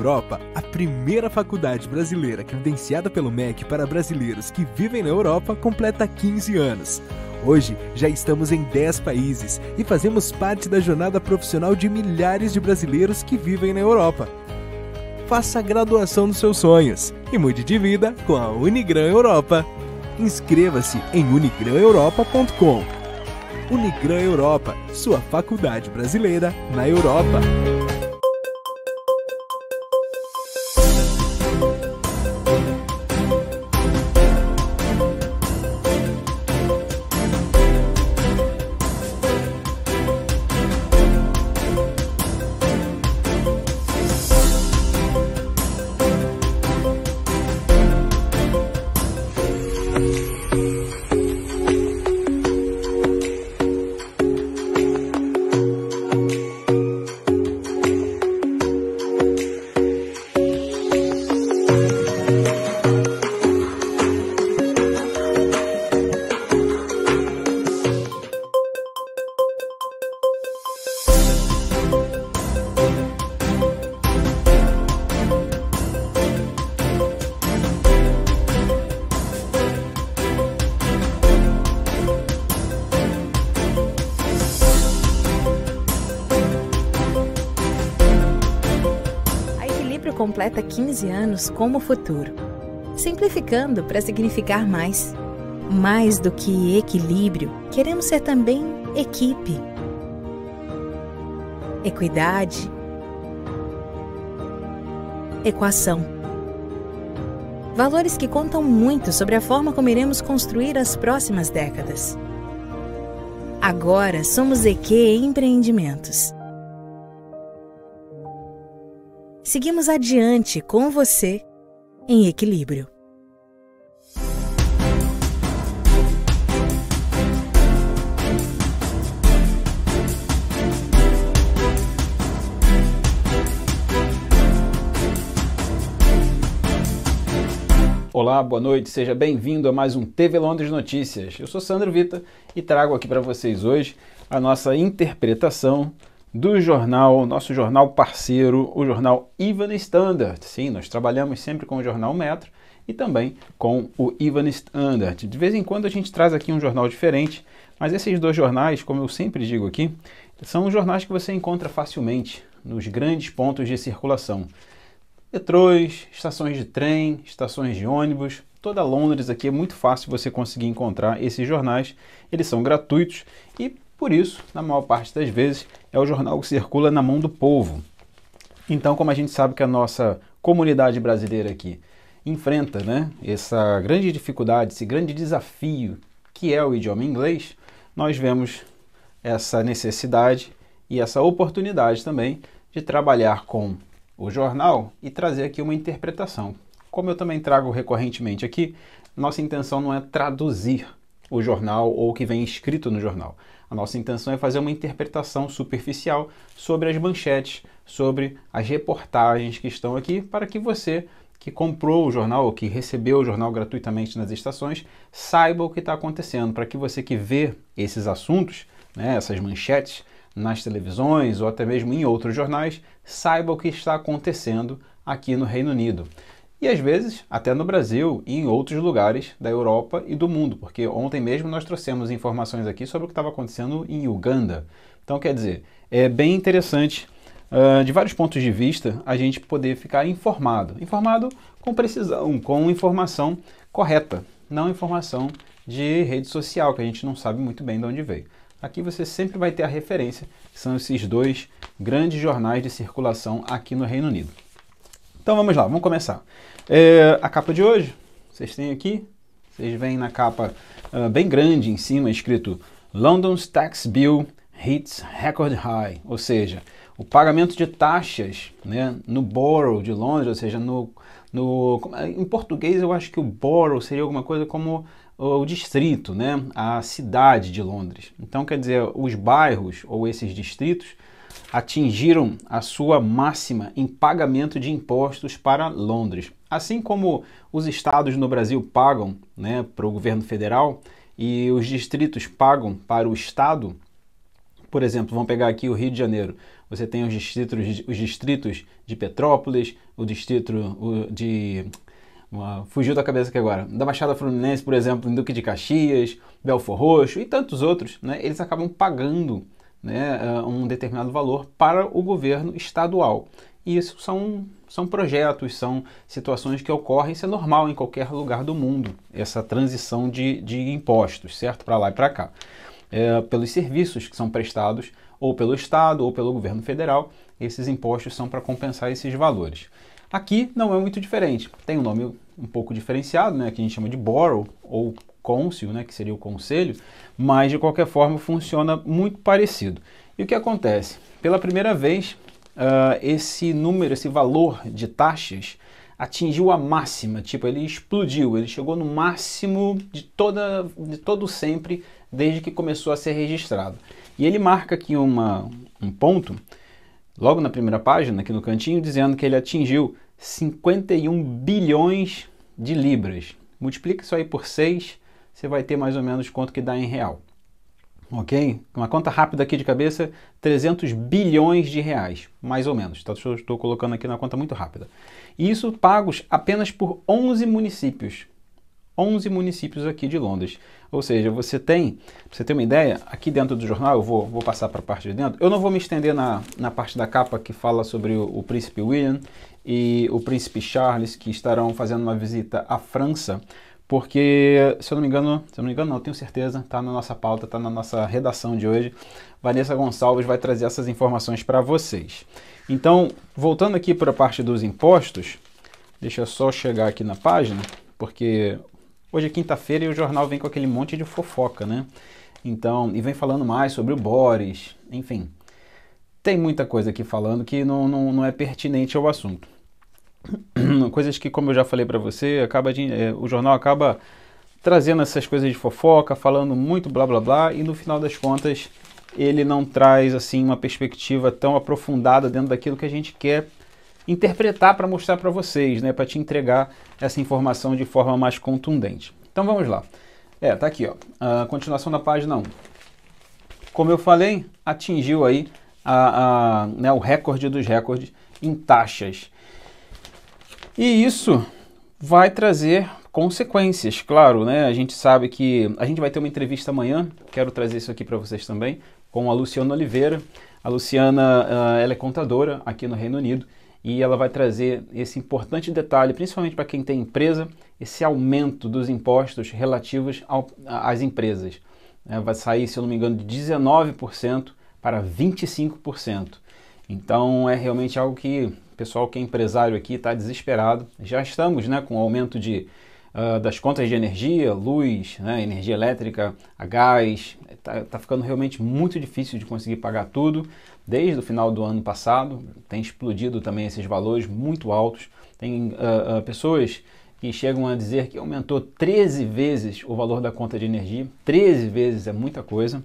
Europa, a primeira faculdade brasileira credenciada pelo MEC para brasileiros que vivem na Europa completa 15 anos. Hoje, já estamos em 10 países e fazemos parte da jornada profissional de milhares de brasileiros que vivem na Europa. Faça a graduação dos seus sonhos e mude de vida com a Unigran Europa. Inscreva-se em unigraneuropa.com. Unigran Europa, sua faculdade brasileira na Europa. Completa 15 anos como futuro, simplificando para significar mais. Mais do que equilíbrio, queremos ser também equipe, equidade, equação. Valores que contam muito sobre a forma como iremos construir as próximas décadas. Agora somos EQ Empreendimentos. Seguimos adiante com você em equilíbrio. Olá, boa noite, seja bem-vindo a mais um TV Londres Notícias. Eu sou Sandro Vita e trago aqui para vocês hoje a nossa interpretação do jornal, nosso jornal parceiro, o jornal Evening Standard. Sim, nós trabalhamos sempre com o jornal Metro e também com o Evening Standard. De vez em quando a gente traz aqui um jornal diferente, mas esses dois jornais, como eu sempre digo aqui, são os jornais que você encontra facilmente nos grandes pontos de circulação. Metrôs, estações de trem, estações de ônibus, toda Londres aqui é muito fácil você conseguir encontrar esses jornais. Eles são gratuitos e por isso, na maior parte das vezes, é o jornal que circula na mão do povo. Então, como a gente sabe que a nossa comunidade brasileira aqui enfrenta, essa grande dificuldade, esse grande desafio que é o idioma inglês, nós vemos essa necessidade e essa oportunidade também de trabalhar com o jornal e trazer aqui uma interpretação. Como eu também trago recorrentemente aqui, nossa intenção não é traduzir o jornal ou o que vem escrito no jornal. A nossa intenção é fazer uma interpretação superficial sobre as manchetes, sobre as reportagens que estão aqui, para que você que comprou o jornal ou que recebeu o jornal gratuitamente nas estações, saiba o que está acontecendo, para que você que vê esses assuntos, essas manchetes nas televisões ou até mesmo em outros jornais, saiba o que está acontecendo aqui no Reino Unido. E às vezes até no Brasil e em outros lugares da Europa e do mundo, porque ontem mesmo nós trouxemos informações aqui sobre o que estava acontecendo em Uganda. Então, quer dizer, é bem interessante, de vários pontos de vista, a gente poder ficar informado com precisão, com informação correta, não informação de rede social, que a gente não sabe muito bem de onde veio. Aqui você sempre vai ter a referência, que são esses dois grandes jornais de circulação aqui no Reino Unido. Então vamos lá, vamos começar. A capa de hoje, vocês têm aqui, vocês veem na capa bem grande em cima, escrito London's Tax Bill Hits Record High, ou seja, o pagamento de taxas no Borough de Londres, ou seja, em português eu acho que o Borough seria alguma coisa como o distrito, a cidade de Londres. Então quer dizer, os bairros ou esses distritos atingiram a sua máxima em pagamento de impostos para Londres. Assim como os estados no Brasil pagam para o governo federal e os distritos pagam para o estado, Por exemplo, vamos pegar aqui o Rio de Janeiro. Você tem os distritos de Petrópolis, o distrito de... fugiu da cabeça aqui agora. Da Baixada Fluminense, por exemplo, em Duque de Caxias, Belfor Roxo e tantos outros, né? Eles acabam pagando, né, um determinado valor para o governo estadual. E isso são projetos, são situações que ocorrem, isso é normal em qualquer lugar do mundo, essa transição de impostos, certo? Para lá e para cá. Pelos serviços que são prestados ou pelo Estado ou pelo governo federal, esses impostos são para compensar esses valores. Aqui não é muito diferente, tem um nome um pouco diferenciado, né, que a gente chama de borough ou cônsul, né, que seria o conselho, mas de qualquer forma funciona muito parecido. E o que acontece? Pela primeira vez, esse valor de taxas atingiu a máxima, tipo, ele explodiu, ele chegou no máximo de todo sempre, desde que começou a ser registrado. E ele marca aqui um ponto, logo na primeira página, aqui no cantinho, dizendo que ele atingiu 51 bilhões de libras. Multiplica isso aí por 6, você vai ter mais ou menos quanto que dá em real. Ok? Uma conta rápida aqui de cabeça, 300 bilhões de reais, mais ou menos. Tá? Estou colocando aqui na conta muito rápida. E isso pagos apenas por 11 municípios. 11 municípios aqui de Londres. Ou seja, pra você ter uma ideia, aqui dentro do jornal, eu vou passar para a parte de dentro, eu não vou me estender na parte da capa que fala sobre o príncipe William e o príncipe Charles, que estarão fazendo uma visita à França, porque, se eu não me engano, não, tenho certeza, está na nossa pauta, está na nossa redação de hoje. Vanessa Gonçalves vai trazer essas informações para vocês. Então, voltando aqui para a parte dos impostos, deixa eu só chegar aqui na página, porque hoje é quinta-feira e o jornal vem com aquele monte de fofoca, né? Então, e vem falando mais sobre o Boris, enfim. Tem muita coisa aqui falando que não é pertinente ao assunto. Coisas que, como eu já falei para você, o jornal acaba trazendo essas coisas de fofoca, falando muito blá blá blá, e no final das contas ele não traz assim uma perspectiva tão aprofundada dentro daquilo que a gente quer interpretar para mostrar para vocês, né, para te entregar essa informação de forma mais contundente. Então vamos lá. Tá aqui, ó, a continuação da página 1. Como eu falei, atingiu aí né, o recorde dos recordes em taxas. E isso vai trazer consequências, claro, né? A gente sabe que a gente vai ter uma entrevista amanhã, quero trazer isso aqui para vocês também, com a Luciana Oliveira. A Luciana, ela é contadora aqui no Reino Unido e ela vai trazer esse importante detalhe, principalmente para quem tem empresa, esse aumento dos impostos relativos às empresas. Vai sair, se eu não me engano, de 19% para 25%. Então é realmente algo que o pessoal que é empresário aqui está desesperado. Já estamos, né, com o aumento das contas de energia, luz, né, energia elétrica, a gás. Tá ficando realmente muito difícil de conseguir pagar tudo. Desde o final do ano passado tem explodido também esses valores muito altos. Tem pessoas que chegam a dizer que aumentou 13 vezes o valor da conta de energia. 13 vezes é muita coisa.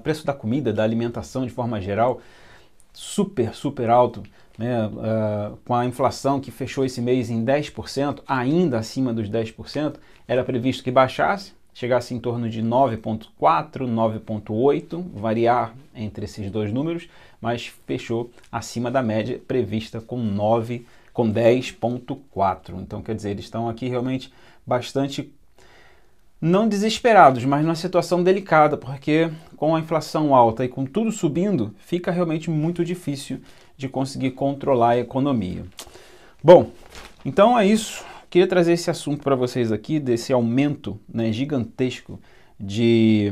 Preço da comida, da alimentação de forma geral, super alto, né? Com a inflação que fechou esse mês em 10%, ainda acima dos 10%, era previsto que baixasse, chegasse em torno de 9,4%, 9,8%, variar entre esses dois números, mas fechou acima da média prevista com 10,4%. Então, quer dizer, eles estão aqui realmente bastante, não desesperados, mas numa situação delicada, porque com a inflação alta e com tudo subindo, fica realmente muito difícil de conseguir controlar a economia. Bom, então é isso. Queria trazer esse assunto para vocês aqui, desse aumento, né, gigantesco de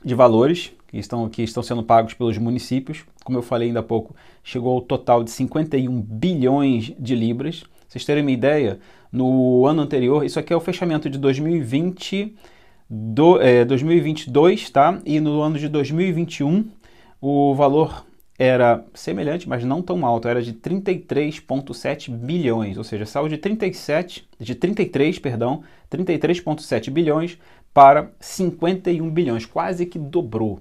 valores que estão sendo pagos pelos municípios. Como eu falei ainda há pouco, chegou ao total de 51 bilhões de libras. Vocês terem uma ideia, no ano anterior, isso aqui é o fechamento de 2022, tá? E no ano de 2021, o valor era semelhante, mas não tão alto, era de 33,7 bilhões, ou seja, saiu de 33,7 bilhões para 51 bilhões, quase que dobrou.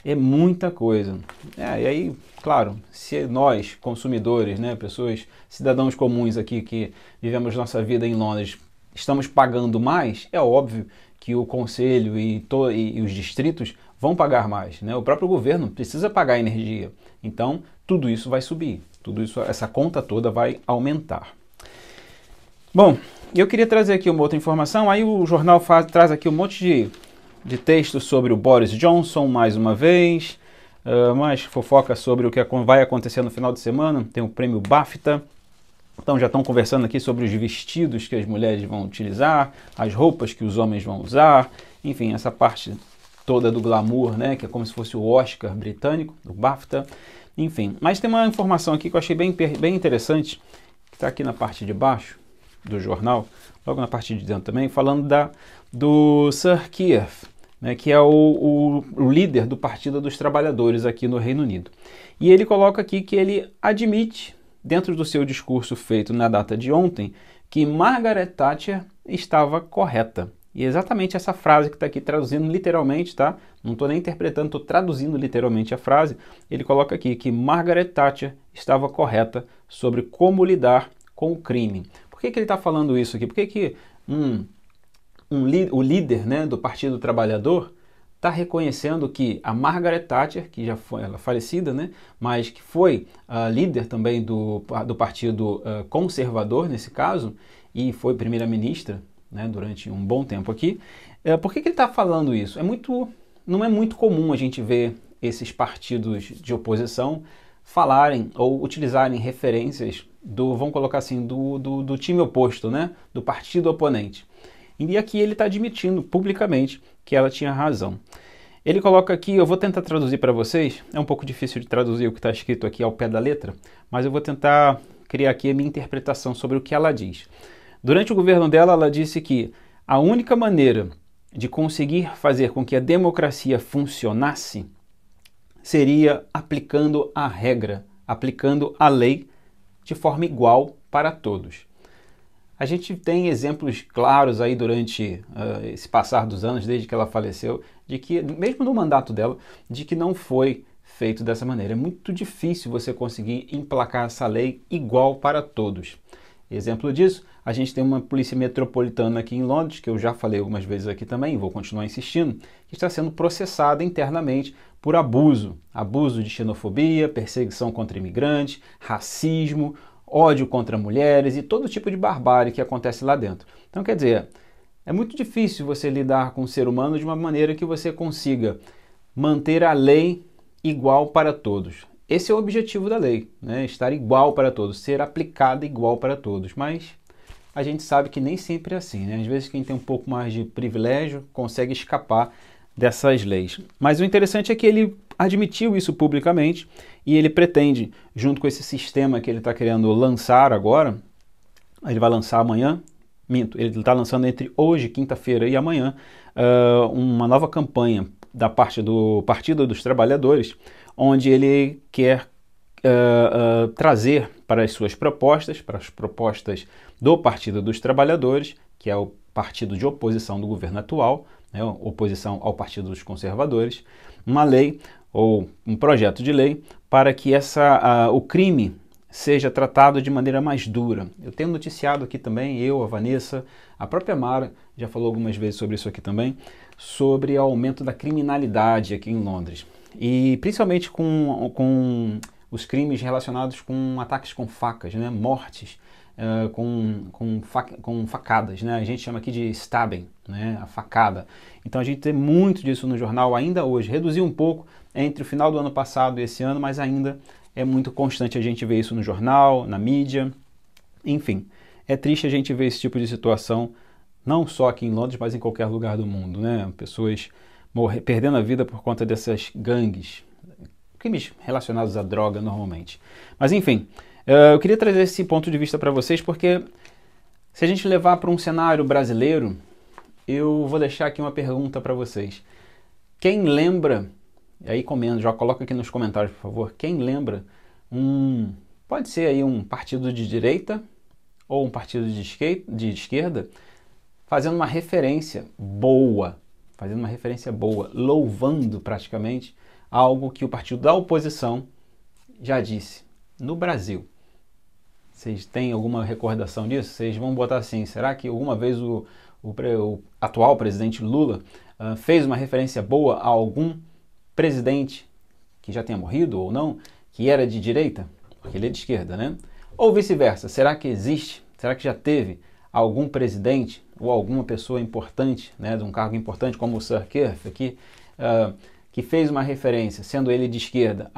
É muita coisa. E aí, claro, se nós, consumidores, né, pessoas, cidadãos comuns aqui que vivemos nossa vida em Londres, estamos pagando mais, é óbvio que o conselho e os distritos vão pagar mais, né? O próprio governo precisa pagar energia. Então, tudo isso vai subir, tudo isso, essa conta toda vai aumentar. Bom, eu queria trazer aqui uma outra informação, aí o jornal traz aqui um monte de textos sobre o Boris Johnson, mais uma vez, mais fofoca sobre o que vai acontecer no final de semana, tem o prêmio BAFTA, então já estão conversando aqui sobre os vestidos que as mulheres vão utilizar, as roupas que os homens vão usar, enfim, essa parte toda do glamour, né, que é como se fosse o Oscar britânico, o BAFTA, enfim. Mas tem uma informação aqui que eu achei bem interessante, que está aqui na parte de baixo do jornal, logo na parte de dentro também, falando do Sir Keir, né, que é o líder do Partido dos Trabalhadores aqui no Reino Unido. E ele coloca aqui que ele admite, dentro do seu discurso feito na data de ontem, que Margaret Thatcher estava correta. E é exatamente essa frase que está aqui traduzindo literalmente, tá? Não estou nem interpretando, estou traduzindo literalmente a frase. Ele coloca aqui que Margaret Thatcher estava correta sobre como lidar com o crime. Por que ele está falando isso aqui? Por que o líder, né, do Partido Trabalhador está reconhecendo que a Margaret Thatcher, que já foi ela falecida, né, mas que foi líder também do Partido Conservador, nesse caso, e foi primeira-ministra, né, durante um bom tempo aqui. Por que ele está falando isso? Não é muito comum a gente ver esses partidos de oposição falarem ou utilizarem referências vamos colocar assim, do time oposto, né, do partido oponente. E aqui ele está admitindo publicamente que ela tinha razão. Ele coloca aqui, eu vou tentar traduzir para vocês, é um pouco difícil de traduzir o que está escrito aqui ao pé da letra, mas eu vou tentar criar aqui a minha interpretação sobre o que ela diz. Durante o governo dela, ela disse que a única maneira de conseguir fazer com que a democracia funcionasse seria aplicando a regra, aplicando a lei de forma igual para todos. A gente tem exemplos claros aí durante esse passar dos anos, desde que ela faleceu, de que, mesmo no mandato dela, de que não foi feito dessa maneira. É muito difícil você conseguir emplacar essa lei igual para todos. Exemplo disso, a gente tem uma polícia metropolitana aqui em Londres, que eu já falei algumas vezes aqui também, vou continuar insistindo, que está sendo processada internamente por abuso de xenofobia, perseguição contra imigrantes, racismo, ódio contra mulheres e todo tipo de barbárie que acontece lá dentro. Então, quer dizer, é muito difícil você lidar com o ser humano de uma maneira que você consiga manter a lei igual para todos. Esse é o objetivo da lei, né? Estar igual para todos, ser aplicada igual para todos. Mas a gente sabe que nem sempre é assim, né? Às vezes quem tem um pouco mais de privilégio consegue escapar dessas leis. Mas o interessante é que ele admitiu isso publicamente e ele pretende, junto com esse sistema que ele está querendo lançar agora, ele vai lançar amanhã, ele está lançando entre hoje, quinta-feira, e amanhã, uma nova campanha da parte do Partido dos Trabalhadores, onde ele quer trazer para as suas propostas, para as propostas do Partido dos Trabalhadores, que é o partido de oposição do governo atual, né, oposição ao Partido dos Conservadores, uma lei ou um projeto de lei para que o crime seja tratado de maneira mais dura. Eu tenho noticiado aqui também, a Vanessa, a própria Mara já falou algumas vezes sobre isso aqui também, sobre o aumento da criminalidade aqui em Londres. E principalmente com os crimes relacionados com ataques com facas, né, mortes, com facadas, né? A gente chama aqui de stabbing, né? A facada. Então a gente tem muito disso no jornal ainda hoje. Reduziu um pouco entre o final do ano passado e esse ano, mas ainda é muito constante a gente ver isso no jornal, na mídia. Enfim, é triste a gente ver esse tipo de situação, não só aqui em Londres, mas em qualquer lugar do mundo, né? Pessoas perdendo a vida por conta dessas gangues, crimes relacionados à droga normalmente. Mas enfim, eu queria trazer esse ponto de vista para vocês, porque se a gente levar para um cenário brasileiro, eu vou deixar aqui uma pergunta para vocês. Quem lembra, e aí comenta, já coloca aqui nos comentários, por favor, quem lembra pode ser aí um partido de direita ou um partido de esquerda, fazendo uma referência boa, louvando praticamente algo que o partido da oposição já disse no Brasil. Vocês têm alguma recordação disso? Vocês vão botar assim, será que alguma vez o atual presidente Lula fez uma referência boa a algum presidente que já tenha morrido ou não, que era de direita? Porque ele é de esquerda, né? Ou vice-versa, será que existe, será que já teve algum presidente ou alguma pessoa importante, né, de um cargo importante como o Sir Keir aqui, que fez uma referência, sendo ele de esquerda,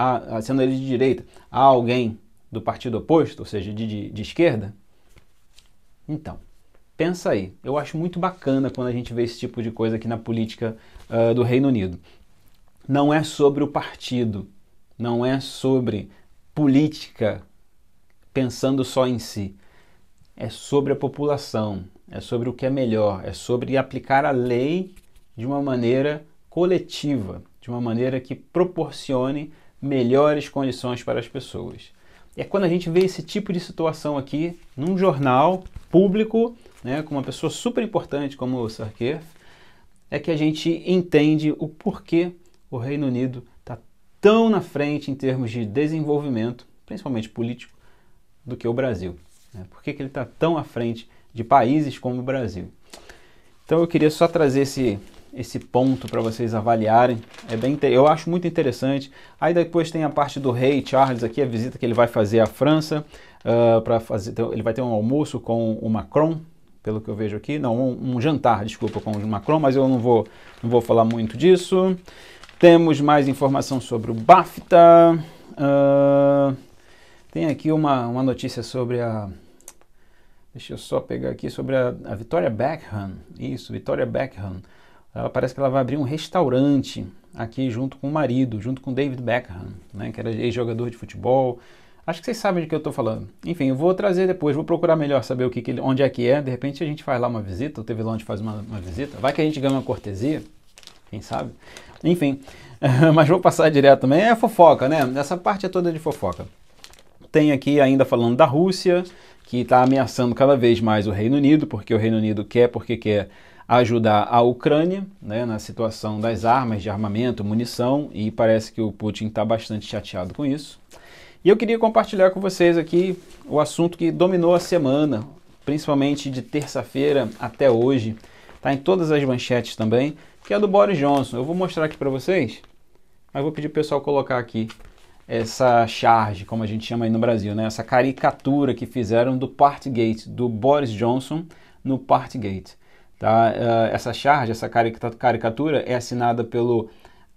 sendo ele de direita, a alguém do partido oposto, ou seja, de esquerda? Então, pensa aí. Eu acho muito bacana quando a gente vê esse tipo de coisa aqui na política do Reino Unido. Não é sobre o partido, não é sobre política pensando só em si. É sobre a população, é sobre o que é melhor, é sobre aplicar a lei de uma maneira coletiva, de uma maneira que proporcione melhores condições para as pessoas. E é quando a gente vê esse tipo de situação aqui num jornal público, né, com uma pessoa super importante como o Sir Keir, é que a gente entende o porquê o Reino Unido está tão na frente em termos de desenvolvimento, principalmente político, do que o Brasil. Né? Por que ele está tão à frente de países como o Brasil? Então eu queria só trazer esse ponto para vocês avaliarem. Eu acho muito interessante. Aí depois tem a parte do rei Charles aqui, a visita que ele vai fazer à França, ele vai ter um almoço com o Macron, pelo que eu vejo aqui. Não, um jantar, desculpa, com o Macron, mas eu não vou falar muito disso. Temos mais informação sobre o BAFTA. Tem aqui uma notícia sobre deixa eu só pegar aqui, sobre a Victoria Beckham. Isso, Victoria Beckham. Ela parece que ela vai abrir um restaurante aqui junto com o marido, junto com David Beckham, né, que era ex-jogador de futebol. Acho que vocês sabem de que eu estou falando. Enfim, eu vou trazer depois, vou procurar melhor saber onde é que é. De repente a gente faz lá uma visita, o TV Lounge faz uma visita. Vai que a gente ganha uma cortesia, quem sabe? Enfim, mas vou passar direto também. É fofoca, né? Essa parte é toda de fofoca. Tem aqui ainda falando da Rússia, que está ameaçando cada vez mais o Reino Unido, porque o Reino Unido quer ajudar a Ucrânia, né, na situação das armas, de armamento, munição, e parece que o Putin está bastante chateado com isso. E eu queria compartilhar com vocês aqui o assunto que dominou a semana, principalmente de terça-feira até hoje, está em todas as manchetes também, que é do Boris Johnson. Eu vou mostrar aqui para vocês, mas vou pedir para o pessoal colocar aqui essa charge, como a gente chama aí no Brasil, né? Essa caricatura que fizeram do Partygate, do Boris Johnson no Partygate. Tá? Essa charge, essa caricatura é assinada pelo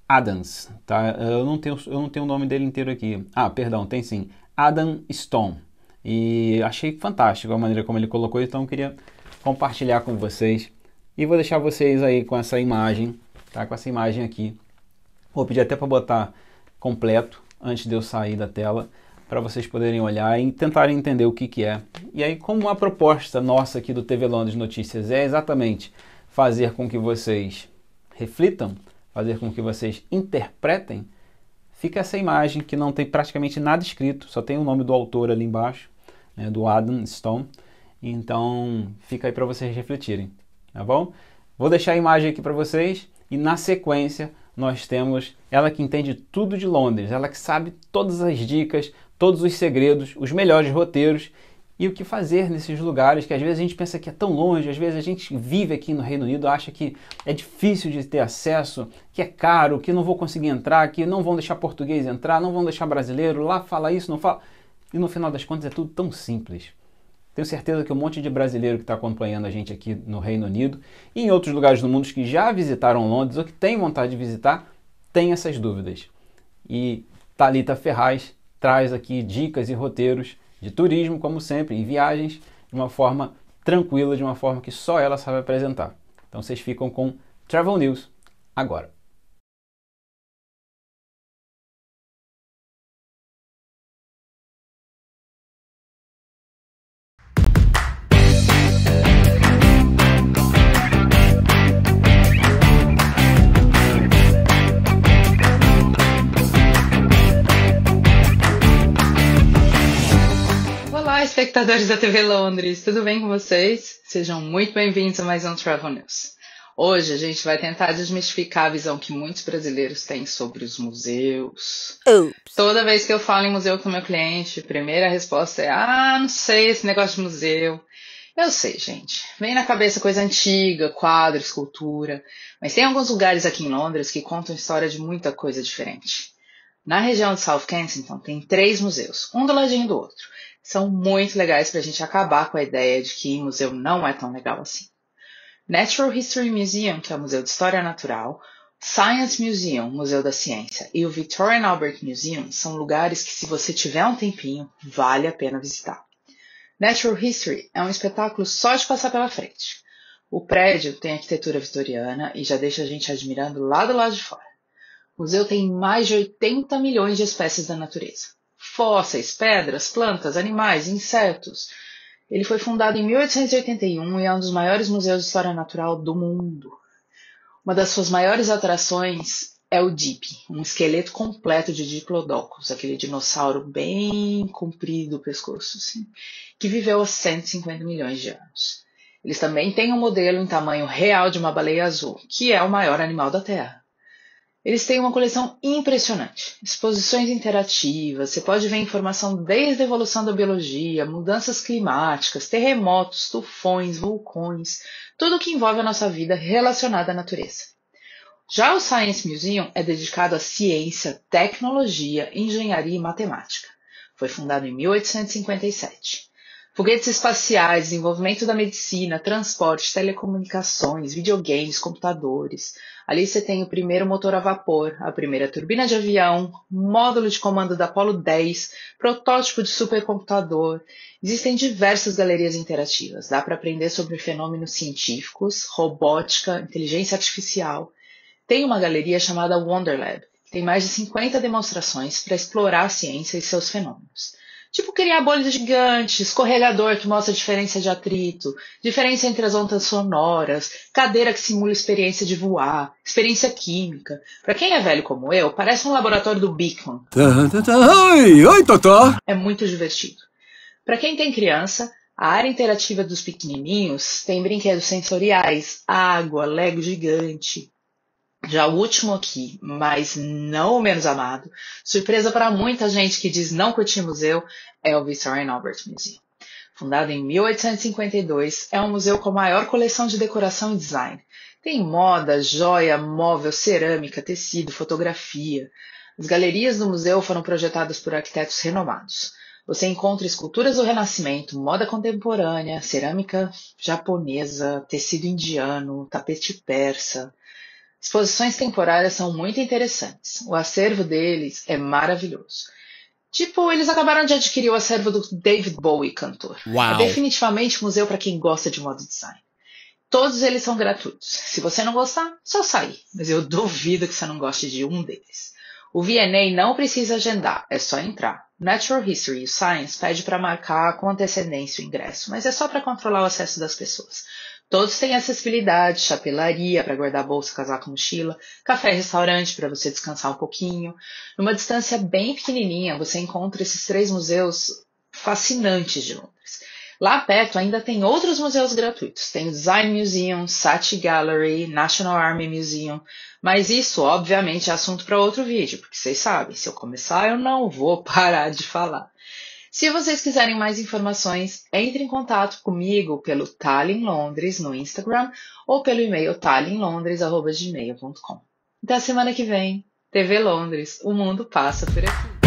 Adams. Tá? Eu não tenho o nome dele inteiro aqui. Perdão, tem sim. Adam Stone. E achei fantástico a maneira como ele colocou, então eu queria compartilhar com vocês. E vou deixar vocês aí com essa imagem, tá? Com essa imagem aqui. Vou pedir até para botar completo antes de eu sair da tela, para vocês poderem olhar e tentarem entender o que é. E aí, como a proposta nossa aqui do TV Londres Notícias é exatamente fazer com que vocês reflitam, fazer com que vocês interpretem, fica essa imagem que não tem praticamente nada escrito, só tem o nome do autor ali embaixo, né, do Adam Stone. Então, fica aí para vocês refletirem, tá bom? Vou deixar a imagem aqui para vocês e na sequência nós temos ela que entende tudo de Londres, ela que sabe todas as dicas, todos os segredos, os melhores roteiros e o que fazer nesses lugares que às vezes a gente pensa que é tão longe, às vezes a gente vive aqui no Reino Unido, acha que é difícil de ter acesso, que é caro, que não vou conseguir entrar, que não vão deixar português entrar, não vão deixar brasileiro, lá fala isso, não fala... E no final das contas é tudo tão simples. Tenho certeza que um monte de brasileiro que está acompanhando a gente aqui no Reino Unido e em outros lugares do mundo que já visitaram Londres ou que têm vontade de visitar, tem essas dúvidas. E Thalita Ferraz traz aqui dicas e roteiros de turismo, como sempre, e viagens, de uma forma tranquila, de uma forma que só ela sabe apresentar. Então vocês ficam com Travel News agora. Olá, espectadores da TV Londres, tudo bem com vocês? Sejam muito bem-vindos a mais um Travel News. Hoje a gente vai tentar desmistificar a visão que muitos brasileiros têm sobre os museus. Oops. Toda vez que eu falo em museu com meu cliente, a primeira resposta é: não sei, esse negócio de museu. Eu sei, gente. Vem na cabeça coisa antiga, quadro, escultura. Mas tem alguns lugares aqui em Londres que contam história de muita coisa diferente. Na região de South Kensington tem 3 museus, um do ladinho do outro. São muito legais pra gente acabar com a ideia de que museu não é tão legal assim. Natural History Museum, que é o Museu de História Natural, Science Museum, Museu da Ciência, e o Victoria and Albert Museum são lugares que, se você tiver um tempinho, vale a pena visitar. Natural History é um espetáculo só de passar pela frente. O prédio tem arquitetura vitoriana e já deixa a gente admirando lá do lado de fora. O museu tem mais de 80 milhões de espécies da natureza. Fósseis, pedras, plantas, animais, insetos. Ele foi fundado em 1881 e é um dos maiores museus de história natural do mundo. Uma das suas maiores atrações é o Deep, um esqueleto completo de Diplodocus, aquele dinossauro bem comprido o pescoço, assim, que viveu há 150 milhões de anos. Eles também têm um modelo em tamanho real de uma baleia azul, que é o maior animal da Terra. Eles têm uma coleção impressionante, exposições interativas, você pode ver informação desde a evolução da biologia, mudanças climáticas, terremotos, tufões, vulcões, tudo o que envolve a nossa vida relacionada à natureza. Já o Science Museum é dedicado à ciência, tecnologia, engenharia e matemática. Foi fundado em 1857. Foguetes espaciais, desenvolvimento da medicina, transporte, telecomunicações, videogames, computadores. Ali você tem o primeiro motor a vapor, a primeira turbina de avião, módulo de comando da Apollo 10, protótipo de supercomputador. Existem diversas galerias interativas. Dá para aprender sobre fenômenos científicos, robótica, inteligência artificial. Tem uma galeria chamada Wonderlab, que tem mais de 50 demonstrações para explorar a ciência e seus fenômenos. Tipo criar bolhas gigantes, escorregador que mostra a diferença de atrito, diferença entre as ondas sonoras, cadeira que simula experiência de voar, experiência química. Para quem é velho como eu, parece um laboratório do Beacon. Oi, Totó! É muito divertido. Para quem tem criança, a área interativa dos pequenininhos tem brinquedos sensoriais, água, Lego gigante. Já o último aqui, mas não o menos amado, surpresa para muita gente que diz não curtir museu, é o Victoria and Albert Museum. Fundado em 1852, é um museu com a maior coleção de decoração e design. Tem moda, joia, móvel, cerâmica, tecido, fotografia. As galerias do museu foram projetadas por arquitetos renomados. Você encontra esculturas do Renascimento, moda contemporânea, cerâmica japonesa, tecido indiano, tapete persa. Exposições temporárias são muito interessantes. O acervo deles é maravilhoso. Tipo, eles acabaram de adquirir o acervo do David Bowie, cantor. Uau. É definitivamente museu para quem gosta de moda design. Todos eles são gratuitos. Se você não gostar, só sair. Mas eu duvido que você não goste de um deles. O V&A não precisa agendar, é só entrar. Natural History e Science pede para marcar com antecedência o ingresso, mas é só para controlar o acesso das pessoas. Todos têm acessibilidade, chapelaria para guardar bolsa, casaco, mochila, café e restaurante para você descansar um pouquinho. Numa distância bem pequenininha, você encontra esses 3 museus fascinantes de Londres. Lá perto ainda tem outros museus gratuitos. Tem o Design Museum, Saatchi Gallery, National Army Museum. Mas isso, obviamente, é assunto para outro vídeo, porque vocês sabem, se eu começar eu não vou parar de falar. Se vocês quiserem mais informações, entre em contato comigo pelo Tallinn Londres no Instagram ou pelo e-mail tallinnlondres@gmail.com. Até a semana que vem. TV Londres, o mundo passa por aqui.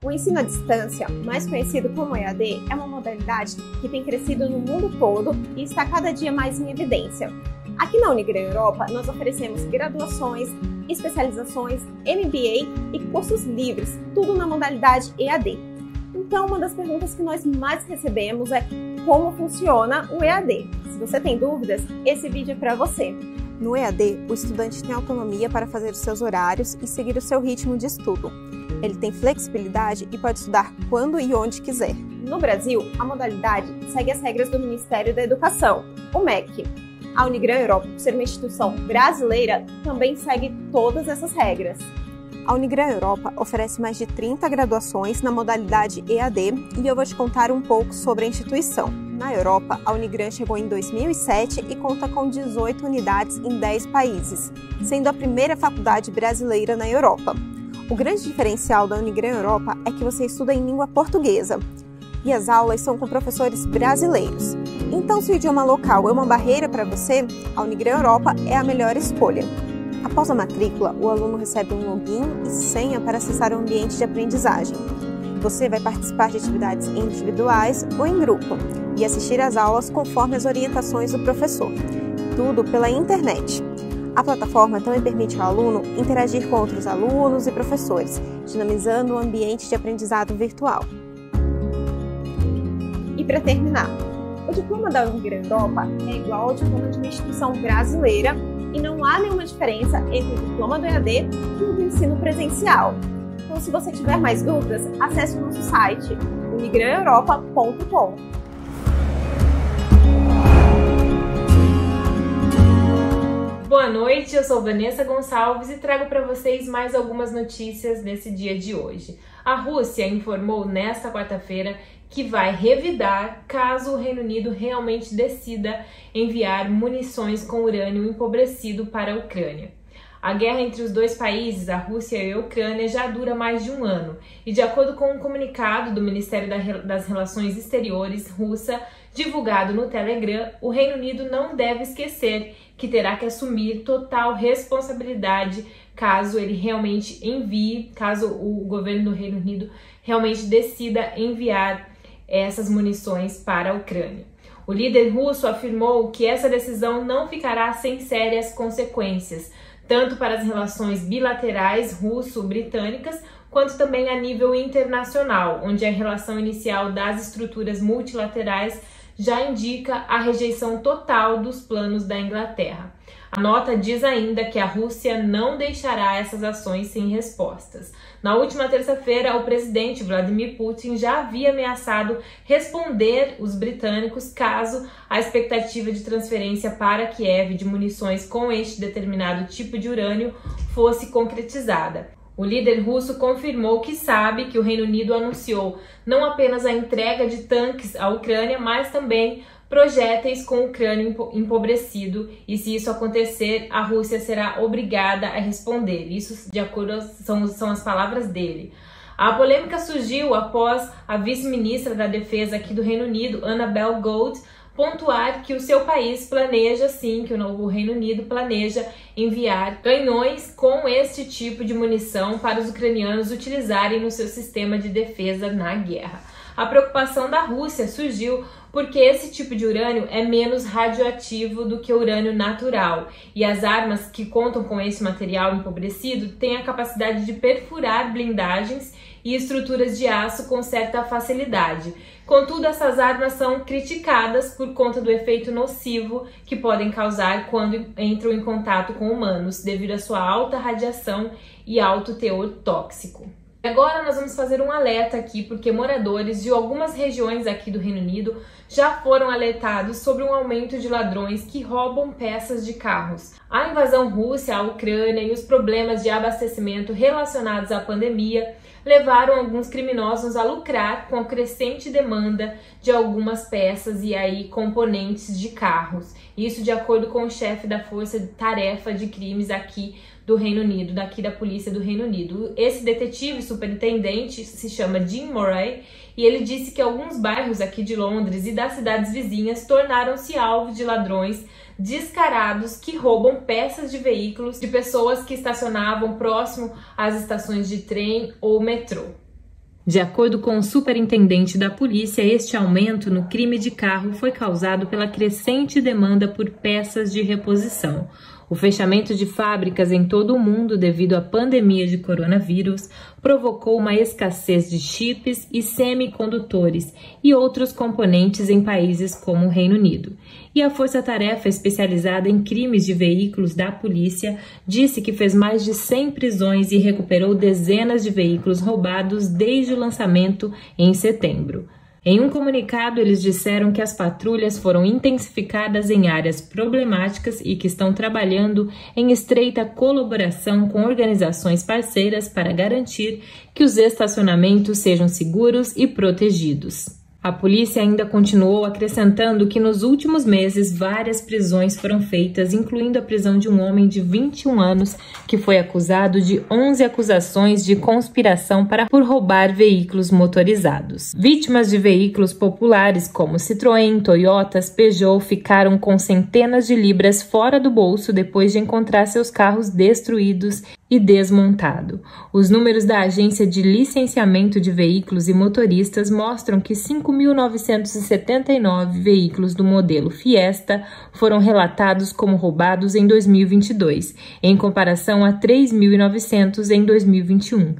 O ensino à distância, mais conhecido como EAD, é uma modalidade que tem crescido no mundo todo e está cada dia mais em evidência. Aqui na Unigran Europa, nós oferecemos graduações, especializações, MBA e cursos livres, tudo na modalidade EAD. Então, uma das perguntas que nós mais recebemos é como funciona o EAD. Se você tem dúvidas, esse vídeo é para você. No EAD, o estudante tem autonomia para fazer os seus horários e seguir o seu ritmo de estudo. Ele tem flexibilidade e pode estudar quando e onde quiser. No Brasil, a modalidade segue as regras do Ministério da Educação, o MEC. A Unigran Europa, por ser uma instituição brasileira, também segue todas essas regras. A Unigran Europa oferece mais de 30 graduações na modalidade EAD e eu vou te contar um pouco sobre a instituição. Na Europa, a Unigran chegou em 2007 e conta com 18 unidades em 10 países, sendo a primeira faculdade brasileira na Europa. O grande diferencial da Unigran Europa é que você estuda em língua portuguesa e as aulas são com professores brasileiros. Então, se o idioma local é uma barreira para você, a Unigran Europa é a melhor escolha. Após a matrícula, o aluno recebe um login e senha para acessar o ambiente de aprendizagem. Você vai participar de atividades individuais ou em grupo e assistir às aulas conforme as orientações do professor. Tudo pela internet. A plataforma também permite ao aluno interagir com outros alunos e professores, dinamizando o ambiente de aprendizado virtual. E para terminar, o diploma da Unigran Europa é igual ao diploma de uma instituição brasileira e não há nenhuma diferença entre o diploma do EAD e o do ensino presencial. Então, se você tiver mais dúvidas, acesse o nosso site unigraneuropa.com. Boa noite, eu sou Vanessa Gonçalves e trago para vocês mais algumas notícias nesse dia de hoje. A Rússia informou nesta quarta-feira que vai revidar caso o Reino Unido realmente decida enviar munições com urânio empobrecido para a Ucrânia. A guerra entre os dois países, a Rússia e a Ucrânia, já dura mais de um ano e, de acordo com um comunicado do Ministério das Relações Exteriores russa, divulgado no Telegram, o Reino Unido não deve esquecer que terá que assumir total responsabilidade caso ele realmente envie, caso o governo do Reino Unido realmente decida enviar essas munições para a Ucrânia. O líder russo afirmou que essa decisão não ficará sem sérias consequências, tanto para as relações bilaterais russo-britânicas, quanto também a nível internacional, onde a relação inicial das estruturas multilaterais já indica a rejeição total dos planos da Inglaterra. A nota diz ainda que a Rússia não deixará essas ações sem respostas. Na última terça-feira, o presidente Vladimir Putin já havia ameaçado responder os britânicos caso a expectativa de transferência para Kiev de munições com este determinado tipo de urânio fosse concretizada. O líder russo confirmou que sabe que o Reino Unido anunciou não apenas a entrega de tanques à Ucrânia, mas também projéteis com ucrânio empobrecido, e se isso acontecer, a Rússia será obrigada a responder. Isso, de acordo, são as palavras dele. A polêmica surgiu após a vice-ministra da Defesa aqui do Reino Unido, Annabel Gold, pontuar que o seu país planeja, sim, que o Reino Unido planeja enviar canhões com este tipo de munição para os ucranianos utilizarem no seu sistema de defesa na guerra. A preocupação da Rússia surgiu porque esse tipo de urânio é menos radioativo do que o urânio natural, e as armas que contam com esse material empobrecido têm a capacidade de perfurar blindagens e estruturas de aço com certa facilidade. Contudo, essas armas são criticadas por conta do efeito nocivo que podem causar quando entram em contato com humanos, devido à sua alta radiação e alto teor tóxico. Agora nós vamos fazer um alerta aqui, porque moradores de algumas regiões aqui do Reino Unido já foram alertados sobre um aumento de ladrões que roubam peças de carros. A invasão russa à Ucrânia e os problemas de abastecimento relacionados à pandemia levaram alguns criminosos a lucrar com a crescente demanda de algumas peças e aí componentes de carros. Isso de acordo com o chefe da Força-Tarefa de Crimes aqui do Reino Unido, daqui da polícia do Reino Unido. Esse detetive superintendente se chama Jim Murray e ele disse que alguns bairros aqui de Londres e das cidades vizinhas tornaram-se alvo de ladrões descarados que roubam peças de veículos de pessoas que estacionavam próximo às estações de trem ou metrô. De acordo com o superintendente da polícia, este aumento no crime de carro foi causado pela crescente demanda por peças de reposição. O fechamento de fábricas em todo o mundo devido à pandemia de coronavírus provocou uma escassez de chips e semicondutores e outros componentes em países como o Reino Unido. E a Força-Tarefa especializada em crimes de veículos da polícia disse que fez mais de 100 prisões e recuperou dezenas de veículos roubados desde o lançamento em setembro. Em um comunicado, eles disseram que as patrulhas foram intensificadas em áreas problemáticas e que estão trabalhando em estreita colaboração com organizações parceiras para garantir que os estacionamentos sejam seguros e protegidos. A polícia ainda continuou acrescentando que nos últimos meses várias prisões foram feitas, incluindo a prisão de um homem de 21 anos que foi acusado de 11 acusações de conspiração por roubar veículos motorizados. Vítimas de veículos populares como Citroën, Toyotas, Peugeot ficaram com centenas de libras fora do bolso depois de encontrar seus carros destruídos e desmontado. Os números da Agência de Licenciamento de Veículos e Motoristas mostram que 5.979 veículos do modelo Fiesta foram relatados como roubados em 2022, em comparação a 3.900 em 2021.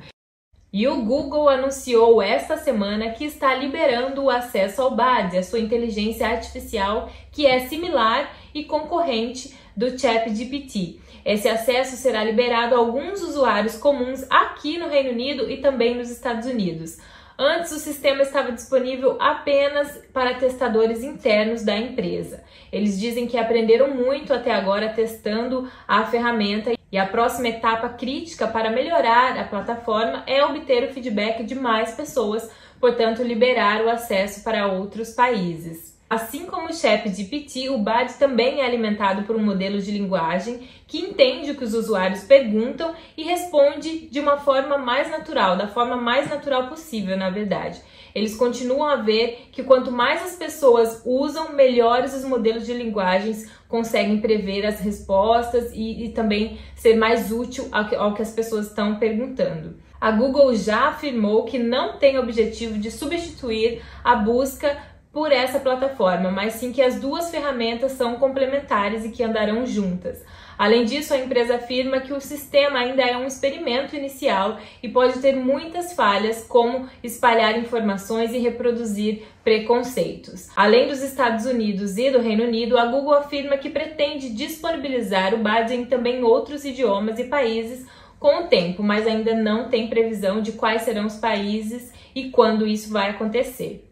E o Google anunciou esta semana que está liberando o acesso ao Bard, a sua inteligência artificial, que é similar e concorrente do ChatGPT. Esse acesso será liberado a alguns usuários comuns aqui no Reino Unido e também nos Estados Unidos. Antes, o sistema estava disponível apenas para testadores internos da empresa. Eles dizem que aprenderam muito até agora testando a ferramenta e a próxima etapa crítica para melhorar a plataforma é obter o feedback de mais pessoas, portanto, liberar o acesso para outros países. Assim como o ChatGPT, o Bard também é alimentado por um modelo de linguagem que entende o que os usuários perguntam e responde de uma forma mais natural, da forma mais natural possível, na verdade. Eles continuam a ver que quanto mais as pessoas usam, melhores os modelos de linguagens conseguem prever as respostas e também ser mais útil ao que as pessoas estão perguntando. A Google já afirmou que não tem objetivo de substituir a busca por essa plataforma, mas sim que as duas ferramentas são complementares e que andarão juntas. Além disso, a empresa afirma que o sistema ainda é um experimento inicial e pode ter muitas falhas, como espalhar informações e reproduzir preconceitos. Além dos Estados Unidos e do Reino Unido, a Google afirma que pretende disponibilizar o Bard em também outros idiomas e países com o tempo, mas ainda não tem previsão de quais serão os países e quando isso vai acontecer.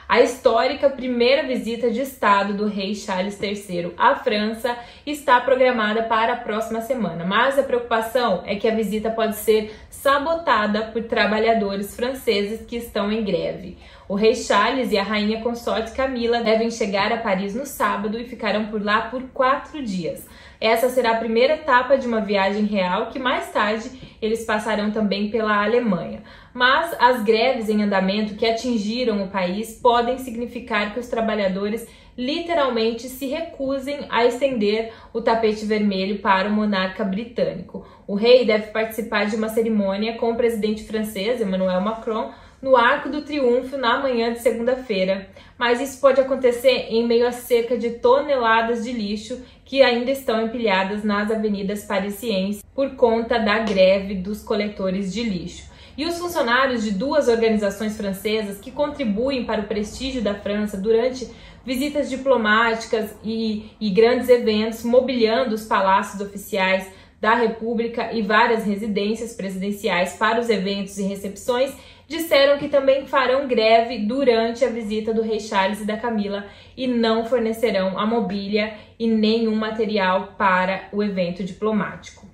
A histórica primeira visita de Estado do rei Charles III à França está programada para a próxima semana, mas a preocupação é que a visita pode ser sabotada por trabalhadores franceses que estão em greve. O rei Charles e a rainha consorte Camila devem chegar a Paris no sábado e ficarão por lá por 4 dias. Essa será a primeira etapa de uma viagem real que mais tarde eles passarão também pela Alemanha. Mas as greves em andamento que atingiram o país podem significar que os trabalhadores literalmente se recusem a estender o tapete vermelho para o monarca britânico. O rei deve participar de uma cerimônia com o presidente francês, Emmanuel Macron, no Arco do Triunfo na manhã de segunda-feira. Mas isso pode acontecer em meio a cerca de toneladas de lixo que ainda estão empilhadas nas avenidas parisienses por conta da greve dos coletores de lixo. E os funcionários de 2 organizações francesas que contribuem para o prestígio da França durante visitas diplomáticas e grandes eventos, mobiliando os palácios oficiais da República e várias residências presidenciais para os eventos e recepções, disseram que também farão greve durante a visita do rei Charles e da Camila e não fornecerão a mobília e nenhum material para o evento diplomático.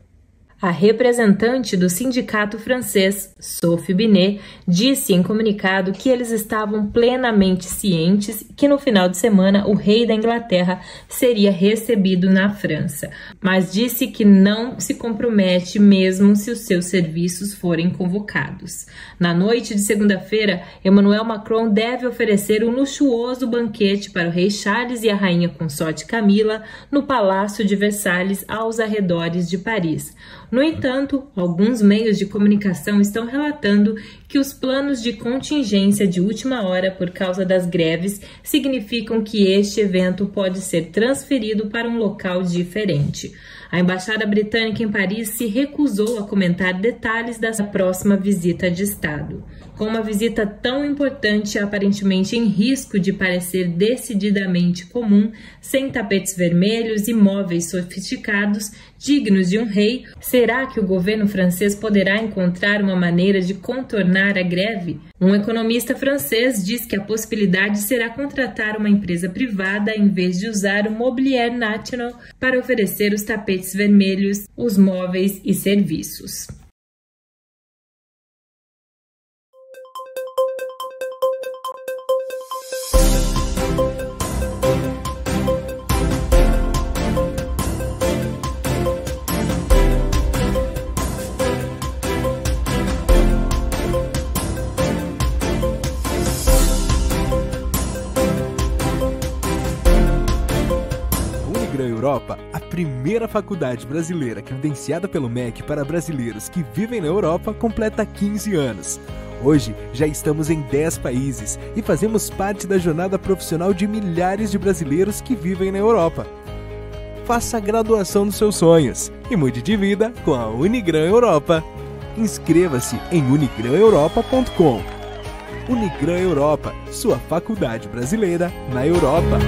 A representante do sindicato francês, Sophie Binet, disse em comunicado que eles estavam plenamente cientes que no final de semana o rei da Inglaterra seria recebido na França, mas disse que não se compromete mesmo se os seus serviços forem convocados. Na noite de segunda-feira, Emmanuel Macron deve oferecer um luxuoso banquete para o rei Charles e a rainha consorte Camila no Palácio de Versalhes, aos arredores de Paris. No entanto, alguns meios de comunicação estão relatando que os planos de contingência de última hora por causa das greves significam que este evento pode ser transferido para um local diferente. A embaixada britânica em Paris se recusou a comentar detalhes da próxima visita de Estado. Com uma visita tão importante, aparentemente em risco de parecer decididamente comum, sem tapetes vermelhos e móveis sofisticados, dignos de um rei, será que o governo francês poderá encontrar uma maneira de contornar a greve? Um economista francês diz que a possibilidade será contratar uma empresa privada em vez de usar o Mobilier National para oferecer os tapetes vermelhos, os móveis e serviços. Europa, a primeira faculdade brasileira credenciada pelo MEC para brasileiros que vivem na Europa, completa 15 anos. Hoje, já estamos em 10 países e fazemos parte da jornada profissional de milhares de brasileiros que vivem na Europa. Faça a graduação dos seus sonhos e mude de vida com a Unigran Europa. Inscreva-se em unigraneuropa.com. Unigran Europa, sua faculdade brasileira na Europa.